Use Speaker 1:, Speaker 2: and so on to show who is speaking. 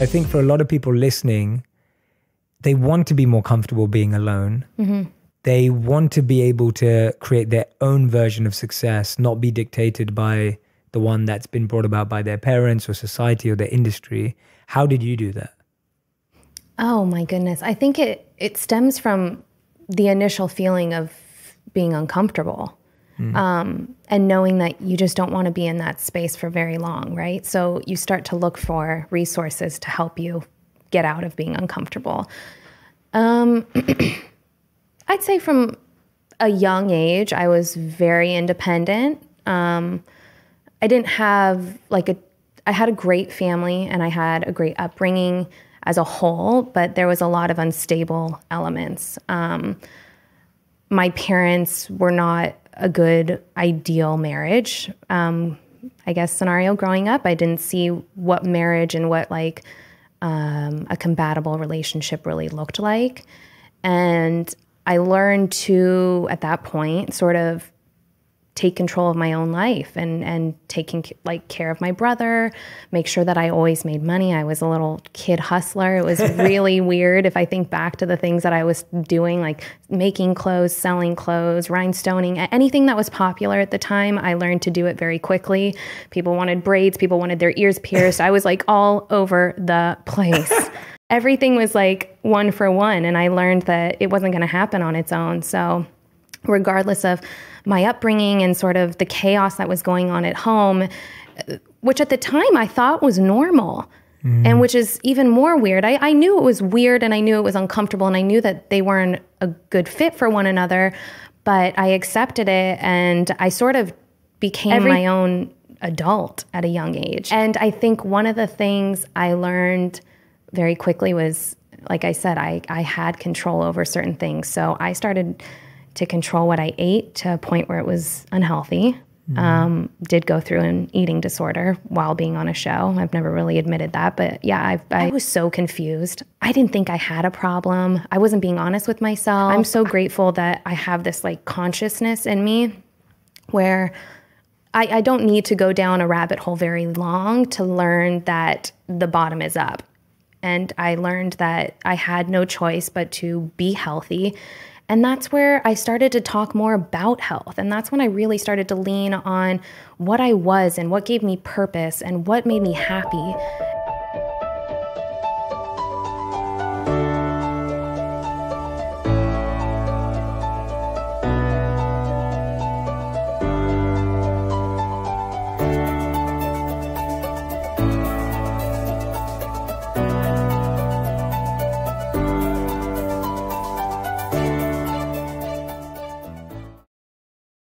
Speaker 1: I think for a lot of people listening, they want to be more comfortable being alone. Mm-hmm. They want to be able to create their own version of success, not be dictated by the one that's been brought about by their parents or society or their industry. How did you do that?
Speaker 2: Oh my goodness. I think it stems from the initial feeling of being uncomfortable. And knowing that you just don't want to be in that space for very long, right? So you start to look for resources to help you get out of being uncomfortable. I'd say from a young age, I was very independent. I didn't have I had a great family and I had a great upbringing as a whole, but there was a lot of unstable elements. My parents were not a good ideal marriage, I guess, scenario growing up. I didn't see what marriage and what a compatible relationship really looked like. And I learned to, at that point, sort of take control of my own life and taking care of my brother, make sure that I always made money. I was a little kid hustler. It was really weird if I think back to the things that I was doing, like making clothes, selling clothes, rhinestoning, anything that was popular at the time. I learned to do it very quickly. People wanted braids. People wanted their ears pierced. I was all over the place. Everything was one for one. And I learned that it wasn't going to happen on its own. So regardless of my upbringing and sort of the chaos that was going on at home, which at the time I thought was normal, and which is even more weird. I knew it was weird and I knew it was uncomfortable and I knew that they weren't a good fit for one another, but I accepted it and I sort of became my own adult at a young age. And I think one of the things I learned very quickly was, like I said, I had control over certain things. So I started to control what I ate to a point where it was unhealthy. Did go through an eating disorder while being on a show. I've never really admitted that, but yeah, I was so confused. I didn't think I had a problem. I wasn't being honest with myself. I'm so grateful that I have this consciousness in me where I don't need to go down a rabbit hole very long to learn that the bottom is up. And I learned that I had no choice but to be healthy. And that's where I started to talk more about health. And that's when I really started to lean on what I was and what gave me purpose and what made me happy.